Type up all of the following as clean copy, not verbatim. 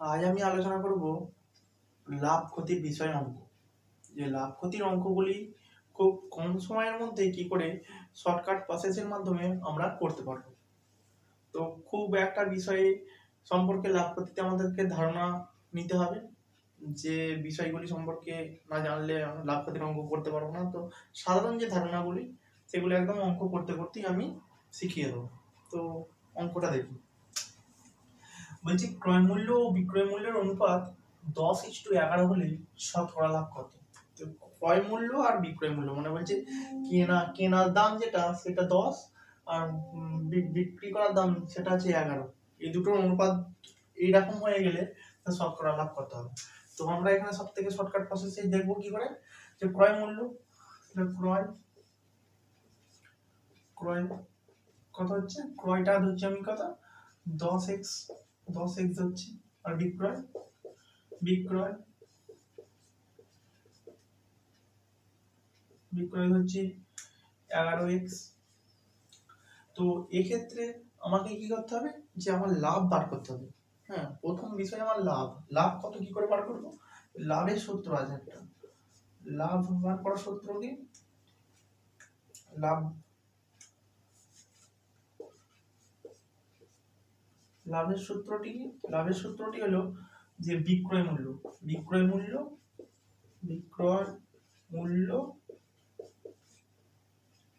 আজ আমি আলোচনা করব লাভ ক্ষতির বিষয় অঙ্ক। যে লাভ ক্ষতির অঙ্কগুলি খুব কম সময়ের মধ্যে কি করে শর্টকাট প্রসেসের মাধ্যমে আমরা করতে পারব। তো খুব একটা বিষয় সম্পর্কে লাভ ক্ষতিতে আমাদেরকে ধারণা নিতে হবে, যে বিষয়গুলি সম্পর্কে না জানলে আমরা লাভ ক্ষতির অঙ্ক করতে পারবো না। তো সাধারণ যে ধারণাগুলি সেগুলো একদম অঙ্ক করতে করতেই আমি শিখিয়ে দেবো। তো অঙ্কটা দেখি, বলছি ক্রয় মূল্য ও বিক্রয় মূল্যের অনুপাত 10:11 হলে শতকরা লাভ কত? তো ক্রয় মূল্য আর বিক্রয় মূল্য মানে বলছে কেনার দাম যেটা সেটা 10 আর বিক্রি করার দাম সেটা হচ্ছে 11। এই দুটোর অনুপাত এইরকম হয়ে গেলে শতকরা লাভ কত হবে। তো আমরা এখানে সব থেকে শর্টকাট প্রসেসে দেখবো কি করে, যে ক্রয় মূল্য, ক্রয় ক্রয় কত হচ্ছে, ক্রয়টা ধরছি আমি কত 10x হচ্ছে, আর বিক্রয় বিক্রয় বিক্রয় হচ্ছে 11x। তো এক্ষেত্রে আমাকে কি করতে হবে, যে আমার লাভ বার করতে হবে। হ্যাঁ, প্রথম বিষয় আমার লাভ কত কি করে বার করব। লাভের সূত্র আছে একটা, লাভ বার করার সূত্র কি, লাভের সূত্রটি হলো যে বিক্রয় মূল্য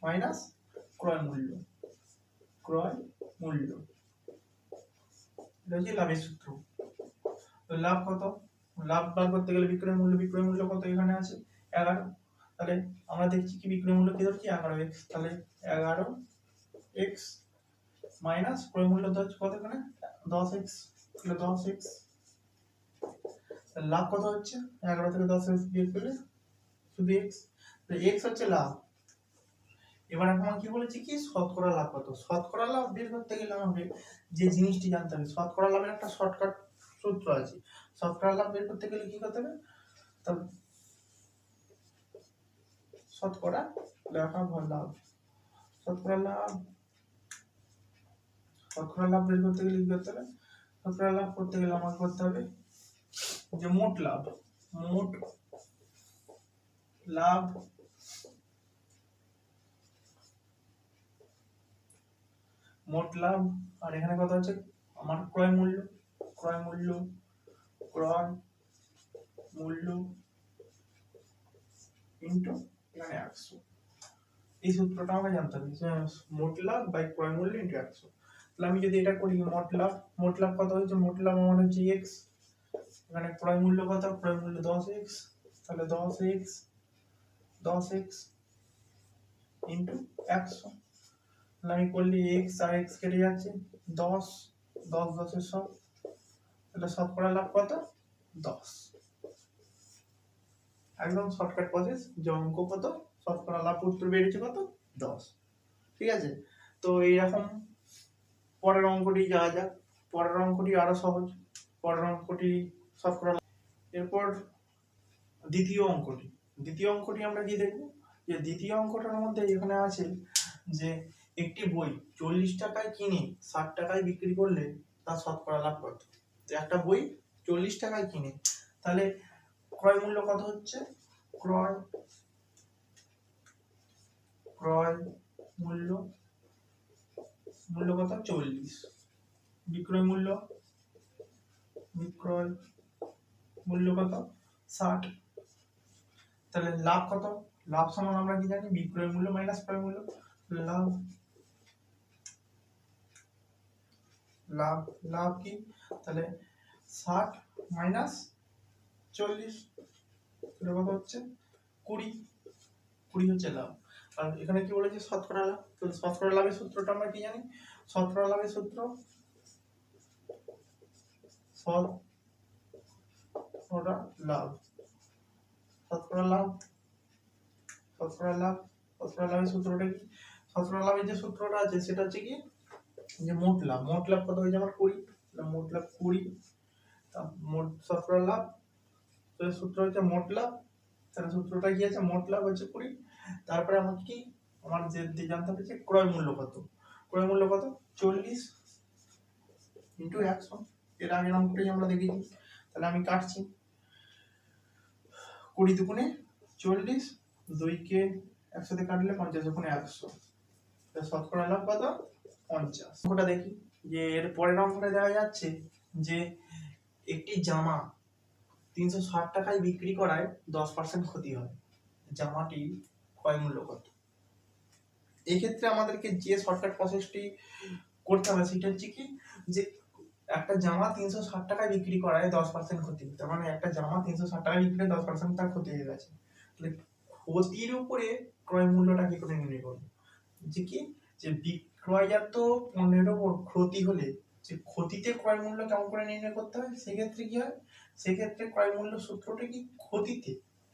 মাইনাস ক্রয় মূল্য এটা হচ্ছে লাভের সূত্র। তো লাভ কত, লাভ বার করতে গেলে বিক্রয় মূল্য কত, এখানে আছে 11। তাহলে আমরা দেখছি কি বিক্রয় মূল্য কি ধরছি 11x, তাহলে 11x মাইনাস ক্রয় মূল্য ধরছি কত, এখানে 10x, তাহলে 10x। লাভ কত হচ্ছে, 11 থেকে 10x বিয়োগ করলে শুধু x, তো x হচ্ছে লাভ। এবার এখন কি বলেছি কি শতকরা লাভ কত। শতকরা লাভ বের করতে গেলে আমাকে যে জিনিসটি জানতে হবে, শতকরা লাভের একটা শর্টকাট সূত্র আছে। শতকরা লাভ বের করতে গেলে কি করতে হবে, তবে শতকরা লাভ শতকরা লাভ বের করতে গেলে কি করতে হবে, শতকরা লাভ করতে গেলে আমাকে করতে হবে যে মোট লাভ আর এখানে কত হচ্ছে আমার ক্রয় মূল্য ইনটু এখানে 100। এই সূত্রটা আমাকে জানতে হবে, মোট লাভ বাই ক্রয় মূল্য ইনটু 100। তাহলে আমি যদি এটা করি, মোট লাভ কত হচ্ছে, মোট লাভ আমার হচ্ছে x, এখানে ক্রয় মূল্য কত, ক্রয় মূল্য 10x, তাহলে 10x ইনটু 100। তাহলে আমি করলে x আর x কেটে যাচ্ছে, 10 10 এর সব, তাহলে শতকরা লাভ কত 10। একদম শর্টকাট প্রসেস, যে অঙ্ক কত, শতকরা লাভ উত্তর বেরিয়েছে কত 10। ঠিক আছে, তো এইরকম পরের অঙ্কটি যাওয়া যাক। পরের অঙ্কটি আরো সহজ, পরের অঙ্কটি শতকরা। এরপর দ্বিতীয় অঙ্কটি আমরা কি দেখব, যে দ্বিতীয় অঙ্কটার মধ্যে এখানে আছে যে একটি বই 40 টাকায় কিনে 60 টাকায় বিক্রি করলে তার শতকরা লাভ কত। তো একটা বই 40 টাকায় কিনে, তাহলে ক্রয় মূল্য কত হচ্ছে, ক্রয় মূল্য কত 40, বিক্রয় মূল্য কত 60। তাহলে লাভ কত, লাভ সমান আমরা কি জানি, বিক্রয় মূল্য মাইনাস ক্রয় মূল্য। লাভ কি, তাহলে 60 মাইনাস 40, এটা কত হচ্ছে 20 হচ্ছে লাভ। আর এখানে কি বলেছে শতকরা লাভ, তো শতকরা লাভের সূত্রটা আমরা কি জানি, শতকরা লাভের সূত্র শতকরা লাভের সূত্রটা কি, শতকরা লাভের যে সূত্রটা আছে সেটা হচ্ছে কি, যে মোট লাভ কত হয়েছে আমার 20, মোট লাভ 20, মোট শতকরা লাভ, তো সূত্র হচ্ছে মোট লাভ, তাহলে সূত্রটা কি আছে, মোট লাভ হচ্ছে 20। তারপরে আমাকে কি, আমার যে জানতে হবে যে ক্রয় মূল্য কত 40 ইনটু 100। এর আগের অঙ্কটাই আমরা দেখেছি। তাহলে আমি কাটছি, 20 দুগুণে 40, 2 কে 100 কাটলে 50 দুগুণে 100, শতকরা লাভ কত? 50। অঙ্কটা দেখি, যে এর পরের অঙ্কটা দেখা যাচ্ছে যে একটি জামা 360 টাকায় বিক্রি করায় 10% ক্ষতি হয়, জামাটি ক্রয় মূল্য কত? এই ক্ষেত্রে আমাদেরকে যে শর্টকাট প্রসেসটি করতে হবে সেটা হচ্ছে কি, যে একটা জামা 360 টাকায় বিক্রি করায় 10% ক্ষতি, তার মানে একটা জামা 360 টাকায় বিক্রি করে 10% তার ক্ষতি হয়ে গেছে। তাহলে ক্ষতির উপরে ক্রয় মূল্যটা কি করে নির্ণয় করবো? যে কি, যে বিক্রয়জাত পণ্যের উপর ক্ষতি হলে যে ক্ষতিতে ক্রয় মূল্য কেমন করে নির্ণয় করতে হয়, সেক্ষেত্রে কি হয়, সেক্ষেত্রে ক্রয় মূল্য সূত্রটা কি,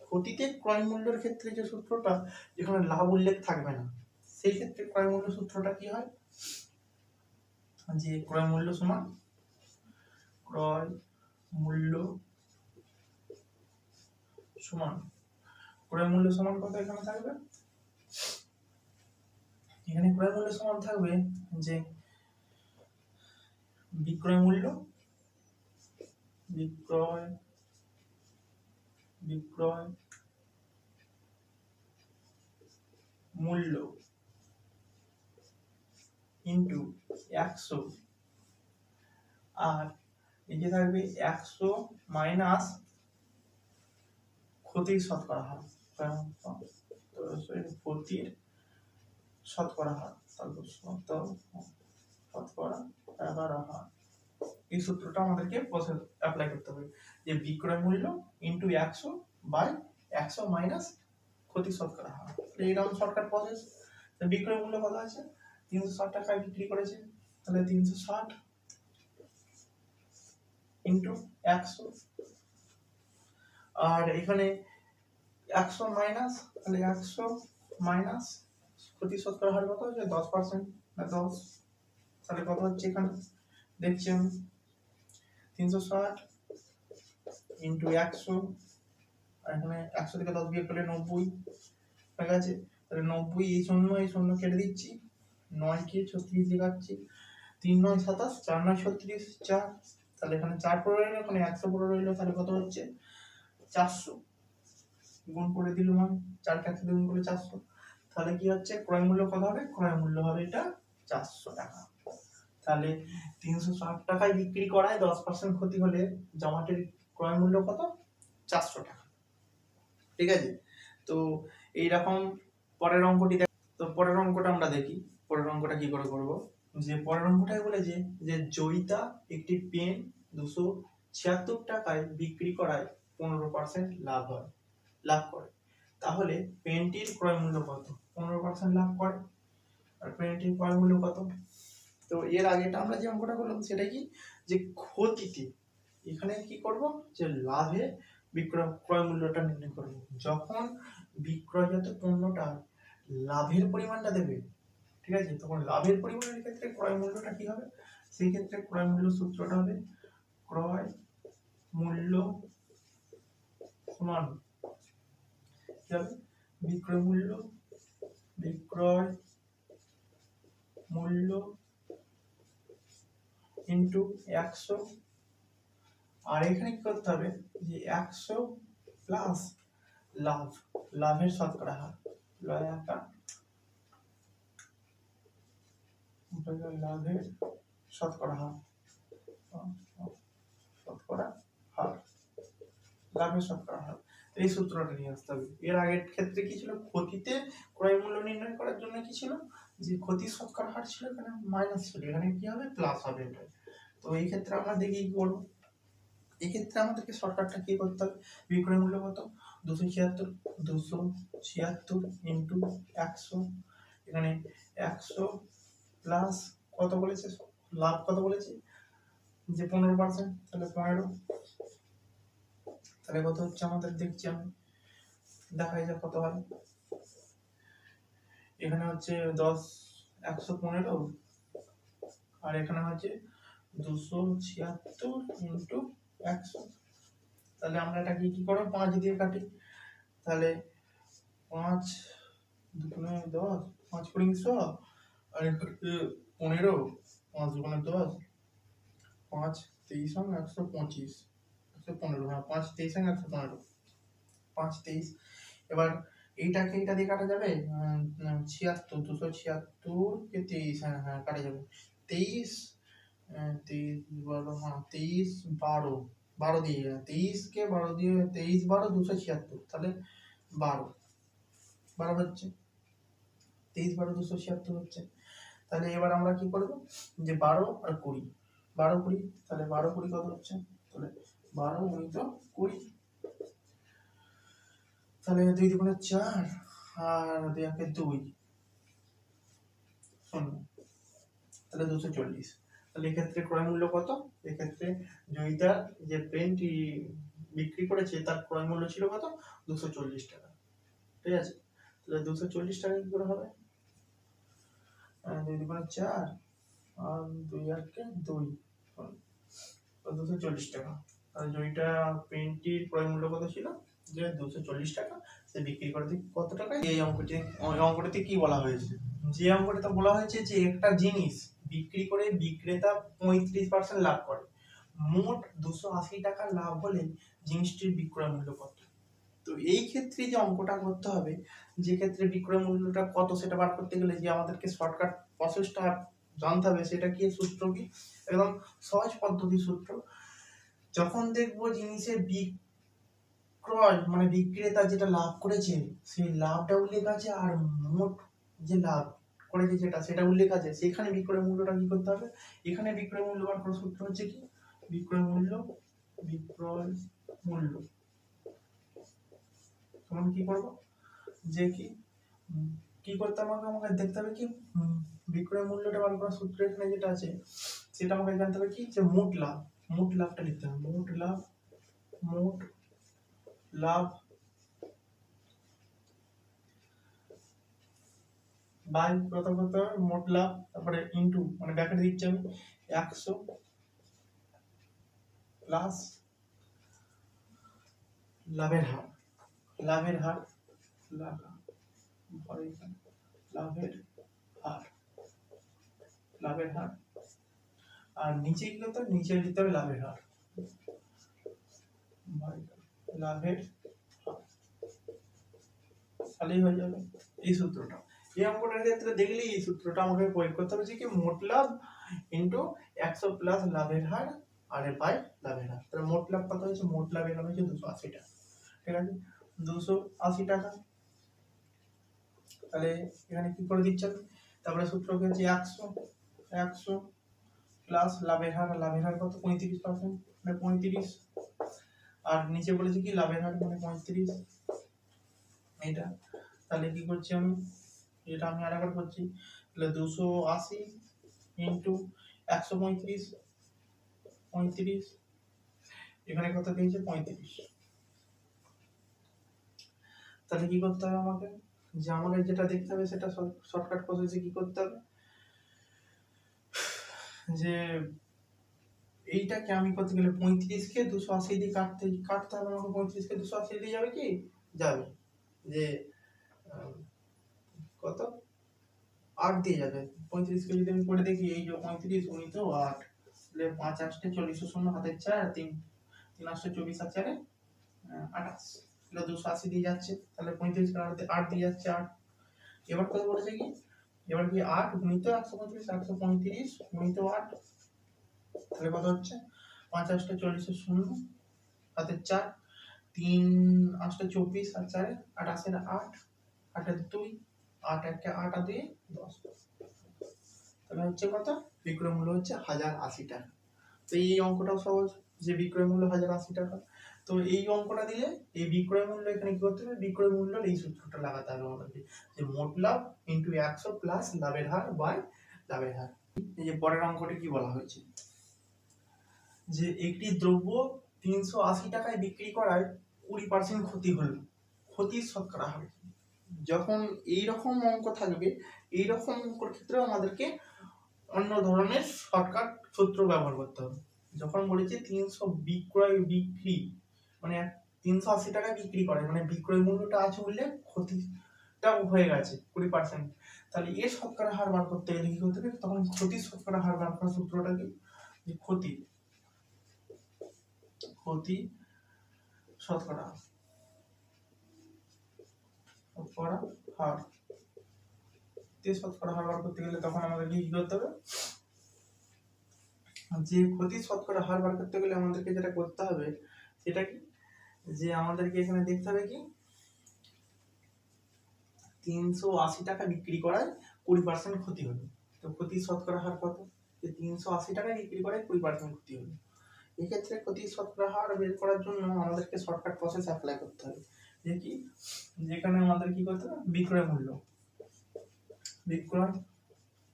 ক্ষতিতে ক্রয় মূল্যের ক্ষেত্রে যে সূত্রটা, যেখানে লাভ উল্লেখ থাকবে না, সেই ক্ষেত্রে ক্রয় মূল্য সূত্রটা কি হয়, যে ক্রয় মূল্য সমান ক্রয় মূল্য সমান কত এখানে থাকবে, এখানে ক্রয় মূল্য সমান থাকবে যে বিক্রয় মূল্য ইন্টু 100, আর এই যে থাকবে 100 মাইনাস ক্ষতির শতকরা হার, ক্ষতির শতকরা হার, তারপর শতকরা হার। এই সূত্রটা আমাদেরকে অ্যাপ্লাই করতে হবে, যে বিক্রয় মূল্য ইন্টু 100 বাই 100 মাইনাস ক্ষতি শতকরা হার। এইরকম শর্টকাট প্রসেস। বিক্রয় মূল্য কত আছে, 360 টাকায় বিক্রি করেছে, তাহলে 360 ইন্টু 100, আর এখানে 100 মাইনাস, তাহলে 100 মাইনাস ক্ষতি শতকরা হার কত হচ্ছে 10%, না 10, তাহলে কত হচ্ছে এখানে দেখছি আমি 360 ইন্টু 100, আর এখানে 100 থেকে 10 বিয়োগ করলে 90 হয়ে গেছে। তাহলে 90, এই শূন্য কেটে দিচ্ছি, 9 কে 36 দেখাচ্ছি, 3 9 27, 4 9 36, 4, তাহলে এখানে 4 পড়ে রইলো, এখানে 100 পড়ে রইলো, তাহলে কত হচ্ছে 400, গুণ করে দিলাম আমি, 4 কে 100 গুণ করলে 400, তাহলে কি হচ্ছে ক্রয় মূল্য কত হবে, ক্রয় মূল্য হবে এটা 400 টাকা। তাহলে 360 টাকায় বিক্রি করায় 10% ক্ষতি হলে জামাটির ক্রয় মূল্য কত, 400 টাকা। ঠিক আছে, তো এইরকম পরের অঙ্কটি, তো পরের অঙ্কটা আমরা দেখি, পরের অঙ্কটা কি করে করব, যে পরের অঙ্কটাই বলেছে যে জয়িতা একটি পেন 276 টাকায় বিক্রি করায় 15% লাভ করে, তাহলে পেনটির ক্রয় মূল্য কত? 15% লাভ করে, আর পেনটির ক্রয় মূল্য কত? তো এর আগেটা আমরা যে অঙ্কটা করলাম সেটা কি, যে ক্ষতিতে, এখানে কি করব, যে লাভে ক্রয় মূল্যটা নির্ণয় করব। যখন বিক্রয়জাত পণ্যটা লাভের পরিমাণটা দেবে, ঠিক আছে, তখন লাভের পরিমাণের ক্ষেত্রে ক্রয় মূল্যটা কি হবে, সেই ক্ষেত্রে ক্রয় মূল্য সূত্রটা হবে ক্রয় মূল্য সমান কি হবে, বিক্রয় মূল্য ইন্টু 100, আর এখানে কি করতে হবে, যে 100 প্লাস লাভের শতকরা হার, লাভের শতকরা হার, এই সূত্রটা নিয়ে আসতে হবে। এর আগের ক্ষেত্রে কি ছিল, ক্ষতিতে ক্রয় মূল্য নির্ণয় করার জন্য কি ছিল, যে ক্ষতির শতকরা হার ছিল, এখানে মাইনাস ছিল, এখানে কি হবে প্লাস হবে এটা। তো এই ক্ষেত্রে আমরা দেখি কি করব, এই ক্ষেত্রে আমাদেরকে শর্টকাটটা কি করতে হবে, বিক্রয় মূল্য কত 276 ইন্টু 100, এখানে 100 প্লাস কত বলেছে, লাভ কত বলেছে, যে 15%, তাহলে 15, তাহলে কত হচ্ছে আমাদের দেখছি আমি, দেখাই যাক কত হয়। এখানে হচ্ছে 115, আর এখানে হচ্ছে 276 ইন্টু 100, তাহলে আমরা এটা কি করব, 5 দিয়ে কাটি, তাহলে 5 দুগুণে 10, 5 গুণে 100, আর 15, 5 দুগুণে 10, 5 23 এবং 125, 115, হ্যাঁ 5 23 এবং 115, 5 23। এবার এইটাকে এটা দিয়ে কাটা যাবে, 76, 276 কে 23, হ্যাঁ হ্যাঁ কাটা যাবে। 23, 23 12, হ্যাঁ 23 12, 12 দিয়ে 23 কে 12 দিয়ে 23 12 276, তাহলে 12 12 হচ্ছে, 23 12 276 হচ্ছে। তাহলে এবার আমরা কি করব, যে 12 আর 20, 12 20, তাহলে 12 20 কত হচ্ছে, তাহলে 12 গুণিত 20, তাহলে 2 দুগুণে 4 আর 2 একে 2 শূন্য, তাহলে 240। তাহলে এক্ষেত্রে ক্রয় মূল্য কত, এক্ষেত্রে জয়িতা যে পেনটি বিক্রি করেছে তার ক্রয় মূল্য ছিল কত, 240 টাকা। ঠিক আছে, তাহলে 240 টাকা কি করে হবে, 2 দুগুণে 4 আর 2 একে 2, 240 টাকা। আর জয়িতা পেনটির ক্রয় মূল্য কত ছিল, যে 240 টাকা, সে বিক্রি করে কত টাকায়। এই অঙ্কটিতে কি বলা হয়েছে, যে অঙ্কটিতে বলা হয়েছে যে একটা জিনিস বিক্রি করে বিক্রেতা 35% লাভ করে, মোট 280 টাকা লাভ হলে জিনিসটির বিক্রয় মূল্য কত। তো এই ক্ষেত্রে যে অঙ্কটা করতে হবে, যে ক্ষেত্রে বিক্রয় মূল্যটা কত সেটা বার করতে গেলে যে আমাদেরকে শর্টকাট প্রসেসটা জানতে হবে, সেটা কি সূত্র কি, একদম সহজ পদ্ধতি সূত্র। যখন দেখবো জিনিসের বিক্রয় মানে বিক্রেতা যেটা লাভ করেছে সেই লাভটা উল্লেখ আছে, আর মোট যে লাভ করেছে সেটা উল্লেখ আছে, সেখানে বিক্রয় মূল্যটা কি করতে হবে, এখানে বিক্রয় মূল্য বার করার সূত্র হচ্ছে কি, বিক্রয় মূল্য তখন কি করব, যে কি করতে হবে, আমাকে দেখতে হবে কি, বিক্রয় মূল্যটা বার করার সূত্র এখানে যেটা আছে সেটা আমাকে জানতে হবে কি, যে মোট লাভটা লিখতে হবে, মোট লাভ বাই কত করতে হবে, মোট লাভ, তারপরে ইনটু মানে ব্র্যাকেট দিচ্ছি আমি 100 প্লাস লাভের হার, লাভের হার আর নিচে কি করতে হবে, নিচে লিখতে হবে লাভের হার, লাভের হার, তাহলেই হয়ে যাবে এই সূত্রটা। এই অঙ্কটার ক্ষেত্রে দেখলে এই সূত্রটা আমাকে প্রয়োগ করতে হবে, যে কি মোট লাভ ইনটু 100 প্লাস লাভের হার আর বাই লাভের হার। তাহলে মোট লাভ কত হয়েছে, মোট লাভ এখানে হচ্ছে 280 টাকা। ঠিক আছে, 280 টাকা। তাহলে এখানে কি করে দিচ্ছেন, তারপরে সূত্র কি হচ্ছে 100 প্লাস লাভের হার কত, 35%, মানে 35, আর নিচে বলেছে কি লাভের হার মানে 35 এটা। তাহলে কি করছি আমি, এটা আমি আরেকবার করছি, তাহলে 280 ইনটু 135, 35, এখানে কত দিয়েছে 35। তাহলে কি করতে হবে আমাকে, যে আমাকে যেটা দেখতে হবে সেটা শর্টকাট প্রসেসে কি করতে হবে, যে এইটাকে আমি করতে গেলে 35 কে 280 দিয়ে কাটতে হবে আমাকে, 35 কে 280 দিয়ে যাবে কি, যাবে, যে কত 8 দিয়ে যাবে। 35 কে যদি আমি করে দেখি, এই যে 35 গুণিত 8, তাহলে 5 8 40 শূন্য হাতের 4, 3 3 8 24 আর 4 28, তাহলে 280 দিয়ে যাচ্ছে, তাহলে 35 কে 8 দিয়ে যাচ্ছে 8। এবার কত বলেছে কি, এবার কি 8 গুণিত 135, 135 গুণিত 8, তাহলে কত হচ্ছে, 5 8 40 শূন্য হাতের 4, 3 8 24 আর 4 28 8, 8 2, 8 1 8 আর 2 10, তাহলে হচ্ছে কত, বিক্রয় মূল্য হচ্ছে 1080 টাকা। তো এই অঙ্কটাও সহজ, যে বিক্রয় মূল্য 1080 টাকা। তো এই অঙ্কটা দিলে এই বিক্রয় মূল্য এখানে কি করতে হবে, বিক্রয় মূল্যের এই সূত্রটা লাগাতে হবে আমাদেরকে, যে মোট লাভ ইনটু 100 প্লাস লাভের হার বাই লাভের হার। এই যে পরের অঙ্কটি কি বলা হয়েছে, যে একটি দ্রব্য 380 টাকায় বিক্রি করায় 20% ক্ষতি হলো, ক্ষতির শতকরা হার। যখন এই রকম অঙ্ক থাকবে, এই রকম অঙ্কের ক্ষেত্রে আমাদেরকে অন্য ধরনের শর্টকাট সূত্র ব্যবহার করতে হবে। যখন বলেছে বিক্রি মানে 380 টাকা বিক্রি করে, মানে বিক্রয় মূল্যটা আছে উল্লেখ, ক্ষতিটা হয়ে গেছে 20%, তাহলে এর শতকরা হার বার করতে গেলে কি করতে হবে, তখন ক্ষতির শতকরা হার বার করার সূত্রটা কি, যে ক্ষতি ক্ষতি শতকরা শতকরা হার, শতকরা হার বার করতে গেলে তখন আমাদেরকে কি করতে হবে, যে ক্ষতি শতকরা হার বার করতে গেলে আমাদেরকে যেটা করতে হবে সেটা কি, যে আমাদেরকে এখানে দেখতে হবে কি 380 টাকা বিক্রি করায় 20% ক্ষতি হলো। তো ক্ষতি শতকরা হার কত, যে 380 টাকায় বিক্রি করায় 20% ক্ষতি হলো। এক্ষেত্রে ক্ষতি শতকরা হার বের করার জন্য আমাদেরকে শর্টকাট প্রসেস অ্যাপ্লাই করতে হবে, যে কি, যেখানে আমাদের কি করতে হবে, বিক্রয় মূল্য বিক্রয়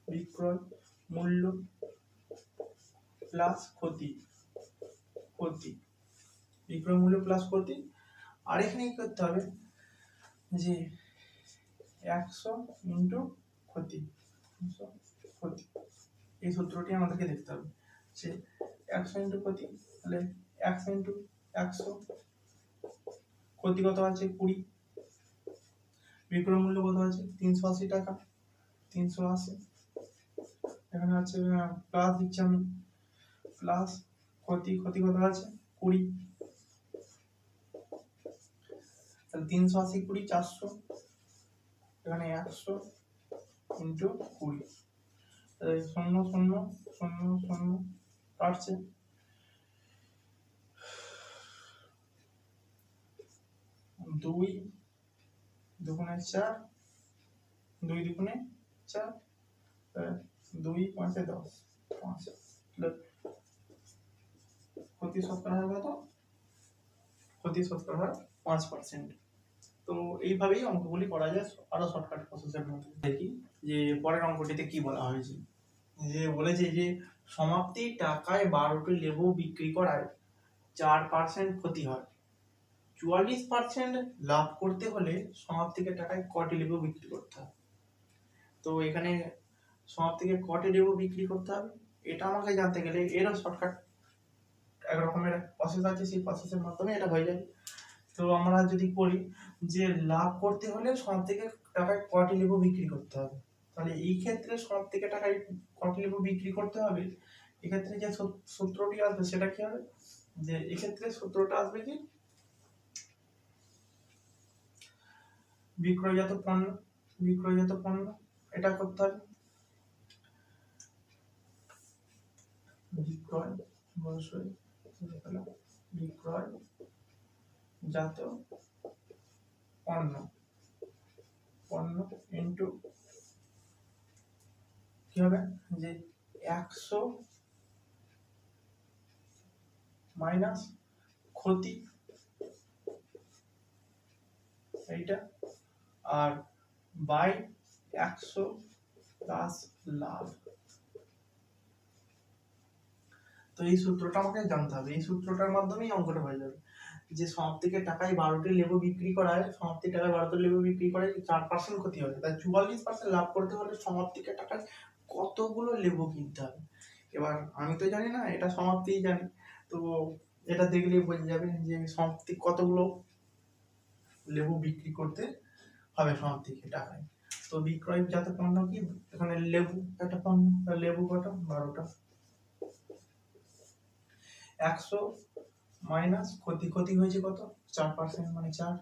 বিক্রয় মূল্য প্লাস ক্ষতি ক্ষতি বিক্রয় মূল্য প্লাস ক্ষতি। আর এখানে কি করতে হবে, যে 100 ইন্টু ক্ষতি ক্ষতি, এই সূত্রটি আমাদেরকে দেখতে হবে, যে 100 ইন্টু ক্ষতি, তাহলে 100 ইন্টু 100, ক্ষতি কত আছে 20, বিক্রয় মূল্য কত আছে 380 টাকা, 380, এখানে আছে প্লাস দিচ্ছি আমি, প্লাস ক্ষতি কত আছে 20, তাহলে 380 20 400, এখানে 100 ইন্টু 20, শূন্য শূন্য শূন্য শূন্য কাটছে, 2 দুগুণে 4, 2 দুগুণে 4, 2 5 10, 5, ক্ষতি শতকরা হার কত, ক্ষতি শতকরা হার 5%। তো এইভাবেই অঙ্কগুলি করা যায় আরো শর্টকাট প্রসেসের মধ্যে। দেখি যে পরের অঙ্কটিতে কি বলা হয়েছে, যে বলেছে যে সমাপ্তি টাকায় 12টি লেবু বিক্রি করায় 4% ক্ষতি হয়, 44% লাভ করতে হলে সমাপ্তিকে টাকায় কটি লেবু বিক্রি করতে হবে। তো এখানে সমাপ্তিকে কটি লেবু বিক্রি করতে হবে এটা আমাকে জানতে গেলে এরও শর্টকাট এক রকমের প্রসেস আছে, সেই প্রসেসের মাধ্যমে এটা হয়ে যাবে। তো আমরা যদি করি যে লাভ করতে হলে সমাপ্তিকে টাকায় কটি লেবু বিক্রি করতে হবে, তাহলে এই ক্ষেত্রে সমাপ্তিকে টাকায় কটি লেবু বিক্রি করতে হবে, এক্ষেত্রে যে সূত্রটি আসবে সেটা কি হবে, যে এক্ষেত্রে সূত্রটা আসবে কি, বিক্রয়জাত পণ্য এটা করতে হবে, বিক্রয়জাত পণ্য ইন্টু কি হবে, যে 100 মাইনাস ক্ষতি এইটা, আর বাই 100 প্লাস লাভ। তো এই সূত্রটা আমাকে জানতে হবে, এই সূত্রটার মাধ্যমেই অঙ্কটা হয়ে যাবে, যে সমাপ্তিকে টাকায় 12টি লেবু বিক্রি করায়, সমাপ্তি টাকায় 12টি লেবু বিক্রি করায় 4% ক্ষতি হবে, তাই 44% লাভ করতে হলে সমাপ্তিকে টাকায় কতগুলো লেবু কিনতে হবে। এবার আমি তো জানি না, এটা সমাপ্তিই জানি, তো এটা দেখলেই বোঝা যাবে যে সমাপ্তি কতগুলো লেবু বিক্রি করতে হবে সমাপ্তিকে টাকায়। তো বিক্রয়জাত পণ্য কি, এখানে লেবু একটা পণ্য, লেবু কত 12টা, 100 মাইনাস ক্ষতি হয়েছে কত 4% মানে 4,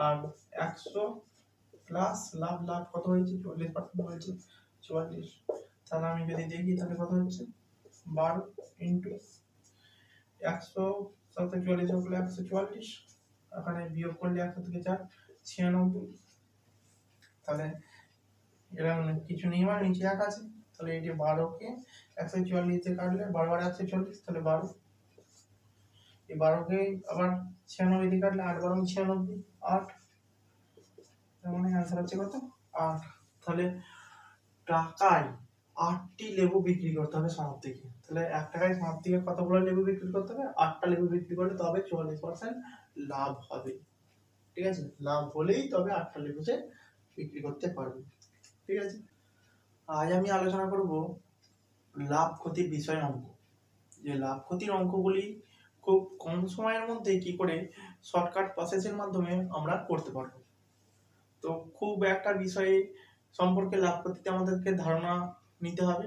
আর 100 প্লাস লাভ কত হয়েছে 40% হয়েছে 44, তাহলে আমি যদি দেখি তাহলে কত হচ্ছে 12 ইন্টু 100 সাথে 44 হলে 144, এখানে বিয়োগ করলে 100 থেকে 4 96, তাহলে এরকম কিছু নেই মানে নিচে 1 আছে, তাহলে এই যে 12 কে 144 দিয়ে কাটলে 12 আর 140, তাহলে 12, এই 12 কে আবার 96 দিয়ে কাটলে 8 12 96, 8, তার মানে आंसर হচ্ছে কত 8। তাহলে টাকায় 8টি লেবু বিক্রি করতে হবে সমাপ্তিকে, তাহলে 1 টাকায় সমাপ্তিকে কতগুলো লেবু বিক্রি করতে হবে, 8টা লেবু বিক্রি করলে তবে 44% লাভ হবে। ঠিক আছে, লাভ হলেই তবে 8টা লেবু সে বিক্রি করতে পারবে। ঠিক আছে, আজ আমি আলোচনা করব লাভ ক্ষতির বিষয় অঙ্ক, যে লাভ ক্ষতির অঙ্কগুলি খুব কম সময়ের মধ্যে কি করে শর্টকাট প্রসেসের মাধ্যমে আমরা করতে পারবো। তো খুব একটা বিষয়ে সম্পর্কে লাভ ক্ষতিতে আমাদেরকে ধারণা নিতে হবে,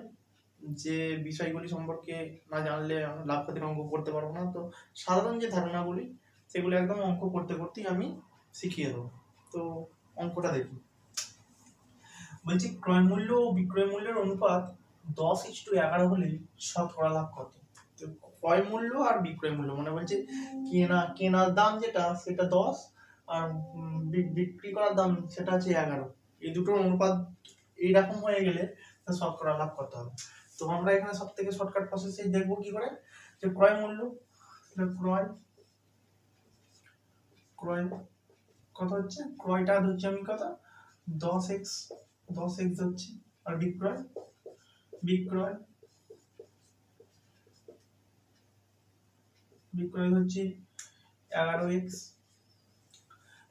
যে বিষয়গুলি সম্পর্কে না জানলে লাভ ক্ষতির অঙ্ক করতে পারবো না। তো সাধারণ যে ধারণাগুলি সেগুলো একদম অঙ্ক করতে করতেই আমি শিখিয়ে দেবো। তো অঙ্কটা দেখি, বলছি ক্রয় মূল্য ও বিক্রয় মূল্যের অনুপাত 10:11 হলে শতকরা লাভ কত? তো ক্রয় মূল্য আর বিক্রয় মূল্য মানে বলছে কেনার দাম যেটা সেটা 10 আর বিক্রি করার দাম সেটা হচ্ছে 11। এই দুটোর অনুপাত এইরকম হয়ে গেলে শতকরা লাভ কত হবে? তো আমরা এখানে সব থেকে শর্টকাট প্রসেসে দেখবো কি করে, যে ক্রয় মূল্য, ক্রয় ক্রয় কত হচ্ছে, ক্রয়টা হচ্ছে আমি কত 10x হচ্ছে, আর বিক্রয় বিক্রয় বিক্রয় হচ্ছে 11x।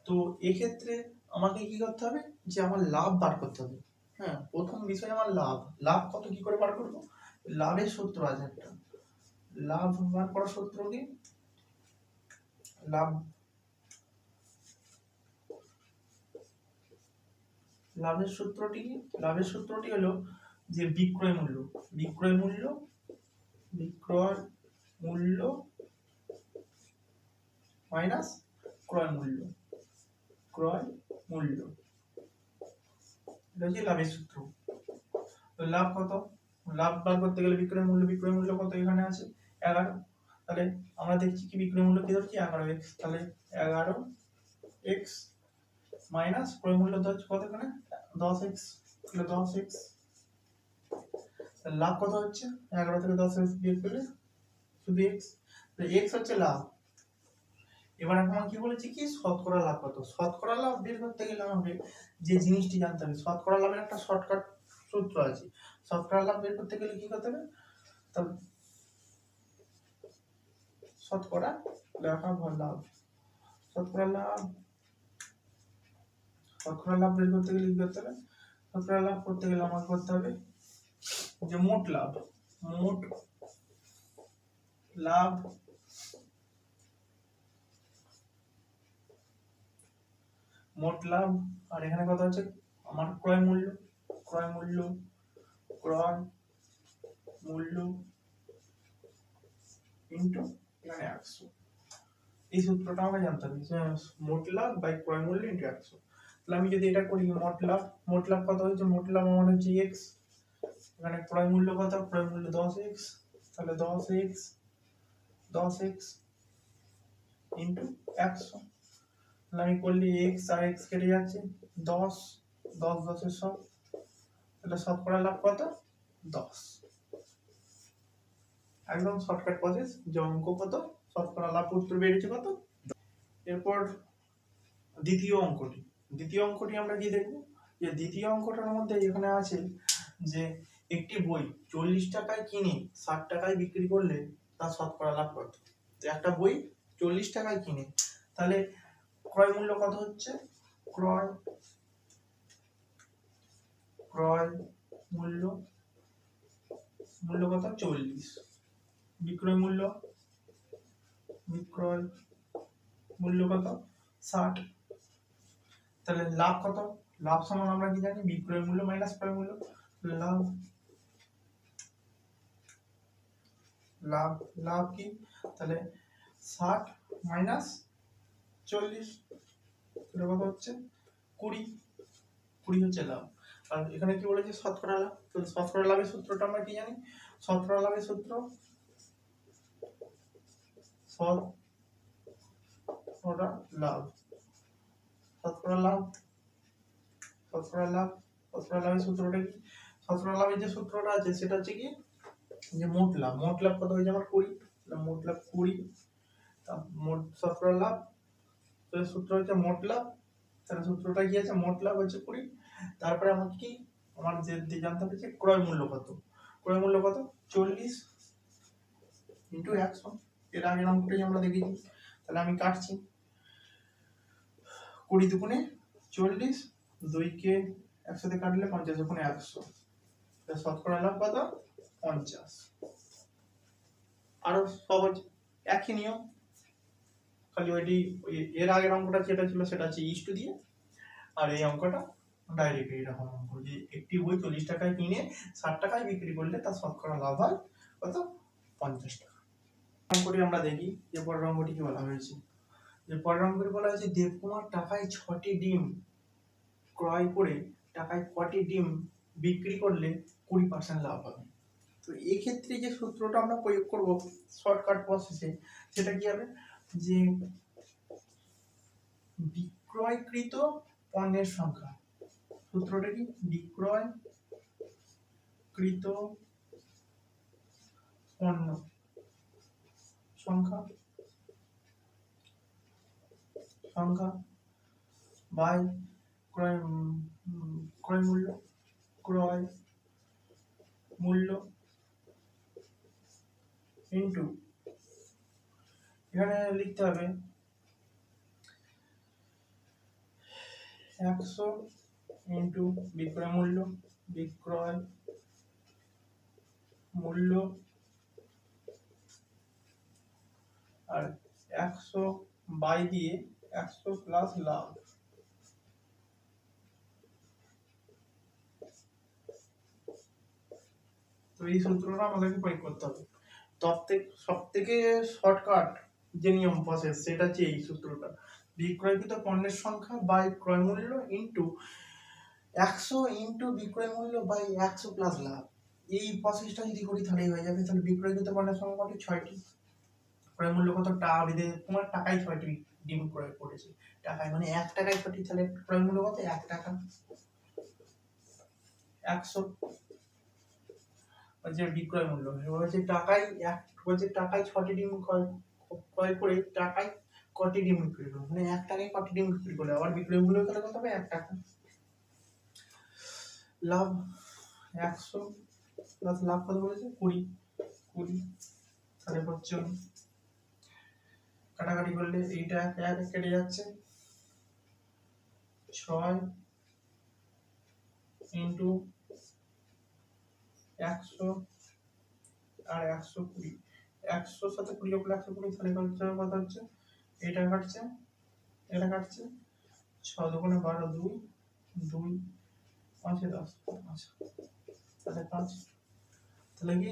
তো এক্ষেত্রে আমাকে কি করতে হবে, যে আমার লাভ বার করতে হবে। হ্যাঁ, প্রথম বিষয় আমার লাভ কত কি করে বার করবো, লাভের সূত্র আছে একটা, লাভ বার করার সূত্র কি, লাভের সূত্রটি হলো যে বিক্রয় মূল্য মাইনাস ক্রয় মূল্য এটা হচ্ছে লাভের সূত্র। তো লাভ কত, লাভ বার করতে গেলে বিক্রয় মূল্য কত এখানে আছে 11। তাহলে আমরা দেখছি কি বিক্রয় মূল্য কি ধরছি 11x, তাহলে 11x মাইনাস ক্রয় মূল্য ধরছি কত এখানে 10x, তাহলে 10x, লাভ কত হচ্ছে 11 থেকে 10x বিয়োগ করলে শুধু x, তাহলে x হচ্ছে লাভ। এবার এখন কি বলেছি কি শতকরা লাভ কত, শতকরা লাভ বের করতে গেলে আমাকে যে জিনিসটি জানতে হবে, শতকরা লাভের একটা শর্টকাট সূত্র আছে। শতকরা লাভ বের করতে গেলে কি করতে হবে, তাহলে শতকরা লাভ শতকরা লাভ বের করতে গেলে কি করতে হবে, শতকরা লাভ করতে গেলে আমাকে করতে হবে যে মোট লাভ আর এখানে কত হচ্ছে আমার ক্রয় মূল্য ইনটু এখানে 100। এই সূত্রটা আমাকে জানতে হবে, মোট লাভ বাই ক্রয় মূল্য ইনটু 100। তাহলে আমি যদি এটা করি, মোট লাভ কত হচ্ছে, মোট লাভ আমার হচ্ছে x, এখানে ক্রয় মূল্য কত, ক্রয় মূল্য 10x, তাহলে 10x ইনটু 100। তাহলে আমি করলে x আর x কেটে যাচ্ছে 10 10 এর 100, তাহলে শতকরা লাভ কত 10। একদম শর্টকাট প্রসেস, যে অঙ্ক কত শতকরা লাভ উত্তর বেরিয়েছে কত। এরপর দ্বিতীয় অঙ্কটি আমরা কি দেখব, যে দ্বিতীয় অঙ্কটার মধ্যে এখানে আছে যে একটি বই 40 টাকায় কিনে 60 টাকায় বিক্রি করলে তার শতকরা লাভ কত। তো একটা বই 40 টাকায় কিনে, তাহলে ক্রয় মূল্য কত হচ্ছে, ক্রয় মূল্য কত 40, বিক্রয় মূল্য কত 60। তাহলে লাভ কত, লাভ সমান আমরা কি জানি, বিক্রয় মূল্য মাইনাস ক্রয় মূল্য। লাভ কি, তাহলে 60 মাইনাস 40, এটা কত হচ্ছে 20 হচ্ছে লাভ। আর এখানে কি বলেছে শতকরা লাভ, তো শতকরা লাভের সূত্রটা আমরা কি জানি, শতকরা লাভের সূত্র শতকরা লাভের সূত্রটা কি, শতকরা লাভের যে সূত্রটা আছে সেটা হচ্ছে কি, যে মোট লাভ কত হয়েছে আমার 20, মোট লাভ 20, মোট শতকরা লাভ, তো সূত্র হচ্ছে মোট লাভ, তাহলে সূত্রটা কি আছে, মোট লাভ হচ্ছে 20। তারপরে আমাকে কি আমার যে জানতে হবে যে ক্রয় মূল্য কত 40 ইনটু 100। এর আগের অঙ্কটাই আমরা দেখেছি। তাহলে আমি কাটছি, 20 দুগুণে 40, 2 কে 100 তে কাটলে 50 দুগুণে 100, তাহলে শতকরা লাভ কত 50। আরো সহজ একই নিয়ম, খালি ওই এর আগের অঙ্কটা যেটা ছিল সেটা হচ্ছে ইস্টু দিয়ে, আর এই অঙ্কটা ডাইরেক্ট এইরকম অঙ্ক যে একটি বই 40 টাকায় কিনে 60 টাকায় বিক্রি করলে তার শতকরা লাভ হয় কত, 50 টাকা। অঙ্কটি আমরা দেখি যে পরের অঙ্কটি কি বলা হয়েছে। যে পরের অঙ্কটি বলা হয়েছে দেবকুমার টাকায় 6টি ডিম ক্রয় করে টাকায় কটি ডিম বিক্রি করলে 20% লাভ হবে। তো এই ক্ষেত্রে যে সূত্রটা আমরা প্রয়োগ করব শর্টকাট প্রসেসে, সেটা কি হবে যে বিক্রয়কৃত পণ্যের সংখ্যা, সূত্রটা কি বিক্রয়কৃত পণ্য সংখ্যা বাই ক্রয় ক্রয় মূল্য ইনটু, এখানে লিখতে হবে 100 ইনটু বিক্রয় মূল্য আর 100 বাই দিয়ে 100 প্লাস লাভ। তো এই সূত্রটা আমাদেরকে প্রয়োগ করতে হবে। সব থেকে শর্টকাট যে নিয়ম প্রসেস সেটা হচ্ছে এই সূত্রটা, বিক্রয়কৃত পণ্যের সংখ্যা বাই ক্রয় মূল্য ইনটু 100 ইনটু বিক্রয় মূল্য বাই 100 প্লাস লাভ। এই প্রসেসটা যদি করি তাহলে হয়ে যাবে। তাহলে বিক্রয়কৃত পণ্যের সংখ্যা কত, 6টি, ক্রয় মূল্য কত, টাকা বিদে তোমার টাকায় 6টি ডিম ক্রয় করেছে, টাকায় মানে 1 টাকায় 6টি, তাহলে ক্রয় মূল্য কত, 1 টাকা, 100 যে বিক্রয় মূল্য হচ্ছে টাকায় টাকায় 6টি ডিম ক্রয় করে টাকায় কটি ডিম বিক্রি করবে, মানে 1 টাকায় কটি ডিম বিক্রি করলে আবার বিক্রয় মূল্য তাহলে কত হবে, 1 টাকা, লাভ 100 প্লাস লাভ কত বলেছে, 20, তাহলে হচ্ছে কাটাকাটি করলে এইটা এক কেটে যাচ্ছে, 6 ইনটু 100 আর 120, 100 সাথে 20 যোগ করলে 120, তাহলে কত হচ্ছে, এটা কাটছে 6 দুগুণে 12, 2 2 5 10, তাহলে 5, তাহলে কি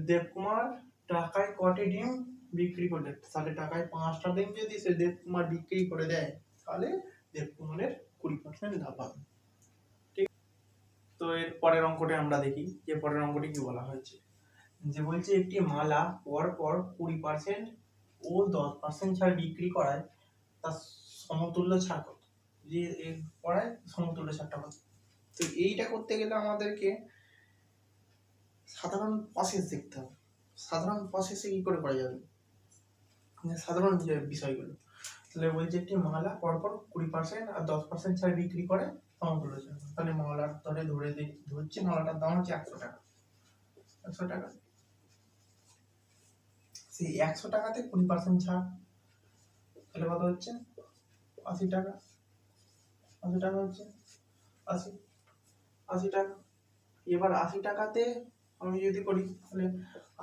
দেবকুমার টাকায় কটি ডিম বিক্রি করলে, তাহলে টাকায় 5টা ডিম যদি সে দেবকুমার বিক্রি করে দেয় তাহলে দেবকুমারের 20% লাভ হবে। ঠিক, তো এর পরের অঙ্কটা আমরা দেখি যে পরের অঙ্কটি কি বলা হয়েছে। যে বলছে একটি মালা পর 20% ও 10% ছাড় বিক্রি করায় তার সমতুল্য ছাড় কত, যে এর পড়ায় সমতুল্য ছাড়টা কত। তো এইটা করতে গেলে আমাদেরকে সাধারণ প্রসেস দেখতে হবে। সাধারণ প্রসেসে কি করে করা যাবে, সাধারণ যে বিষয়গুলো, তাহলে বলছে একটি মালা পরপর 20% আর 10% ছাড় বিক্রি করে সমতুল্য ছাড়, তাহলে মালার ধরছি মালাটার দাম হচ্ছে 100 টাকা, 100 টাকা, সেই 100 টাকাতে 20% ছাড়, তাহলে কত হচ্ছে, 80 টাকা, 80 টাকা হচ্ছে 80 টাকা। এবার 80 টাকাতে আমি যদি করি তাহলে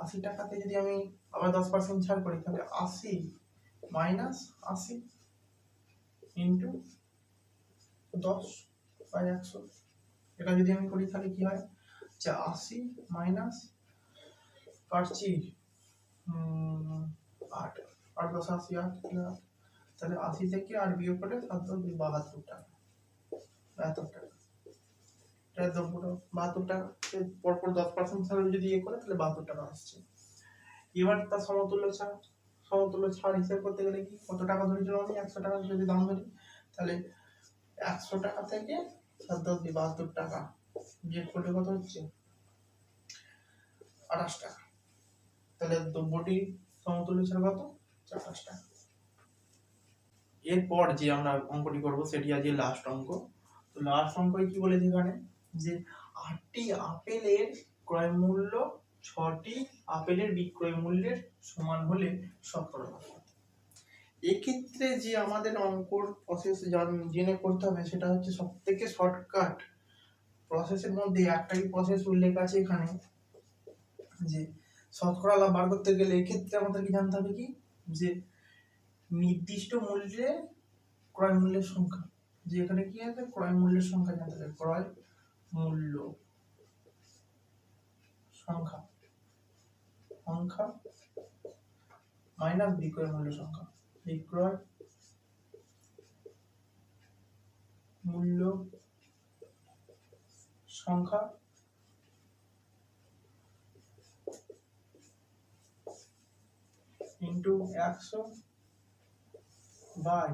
80 টাকাতে যদি আমি আবার 10% ছাড় করি তাহলে 80 মাইনাস 80 ইন্টু 10 বাই 100, এটা যদি আমি করি তাহলে কি হয় যে 80 মাইনাস কাটছি 8 আর 10 80 8, তাহলে 80 থেকে আর বিয়োগ করে 7 72 টাকা, 72 টাকা, 72 টাকা, পরপর 10% ছাড় যদি করে তাহলে 72 টাকা আসছে। এবার তার সমতুল্য ছাড় হিসাব করতে গেলে কি কত টাকা ধরেছিলাম আমি, 100 টাকা যদি দাম ধরি, তাহলে 100 টাকা থেকে 72 টাকা বিয়োগ করলে কত হচ্ছে, 28 টাকা, তাহলে দ্রব্যটি সমতুল্য ছাড় কত, 28 টাকা। এরপর যে আমরা অঙ্কটি করব সেটি আজকে লাস্ট অঙ্ক। তো লাস্ট অঙ্কে কি বলেছে এখানে যে 8টি আপেলের ক্রয় মূল্য 6টি আপেলের বিক্রয় মূল্যের সমান হলে শতকরা লাভ কত। এক্ষেত্রে যে আমাদের অঙ্কর প্রসেস জেনে করতে হবে সেটা হচ্ছে সবথেকে শর্টকাট প্রসেসের মধ্যে একটাই প্রসেস উল্লেখ আছে এখানে, যে শতকরা লাভ বার করতে গেলে এক্ষেত্রে আমাদেরকে জানতে হবে কি যে নির্দিষ্ট মূল্যে ক্রয় মূল্যের সংখ্যা, যে এখানে কি আছে, ক্রয় মূল্যের সংখ্যা জানতে হবে, ক্রয় মূল্য সংখ্যা সংখ্যা মাইনাস বিক্রয় মূল্য সংখ্যা, বিক্রয় মূল্য সংখ্যা ইন্টু 100 বাই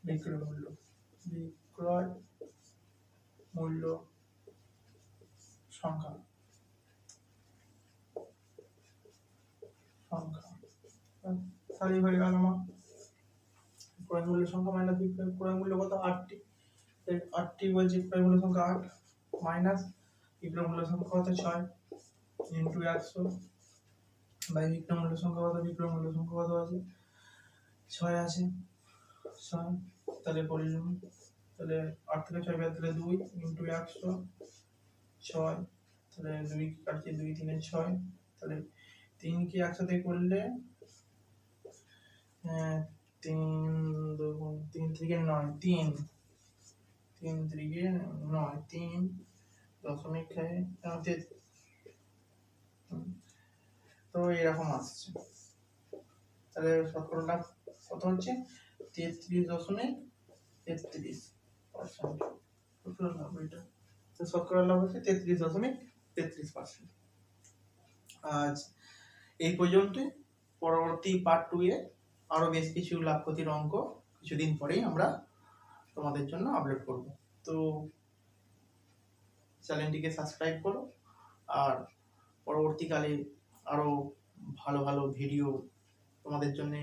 বিক্রয় মূল্য সংখ্যা তাহলে হয়ে গেল আমার ক্রয় মূল্য সংখ্যা মাইনাস বিক্রয় ক্রয় মূল্য কত, 8টি, 8টি বলছি, ক্রয় মূল্য সংখ্যা 8 মাইনাস বিক্রয় মূল্য সংখ্যা কত 6 ইন্টু 100 বাই বিক্রয় মূল্য সংখ্যা কত, বিক্রয় মূল্য সংখ্যা কত আছে 6 আছে 6, তাহলে করলাম, তাহলে 8 থেকে 6 বাদ দিলে 2 ইন্টু 100 6, তাহলে 2 কাটছে 2 3 6, তাহলে 3 কি 100 দিয়ে করলে 3 3 থেকে 9 3 3 থেকে 9 3 দশমিক তো এরকম আসছে, তাহলে শতকরা কত হচ্ছে 33.33%, শতকরা লাভ এটা, তো শতকরা লাভ হচ্ছে 33.33%। আজ এই পর্যন্তই, পরবর্তী পার্ট 2 এ আরো বেশ কিছু লাভ ক্ষতির অঙ্ক কিছুদিন পরেই আমরা তোমাদের জন্য আপলোড করব। তো চ্যানেলটিকে সাবস্ক্রাইব করো, আর পরবর্তীকালে আরো ভালো ভালো ভিডিও তোমাদের জন্য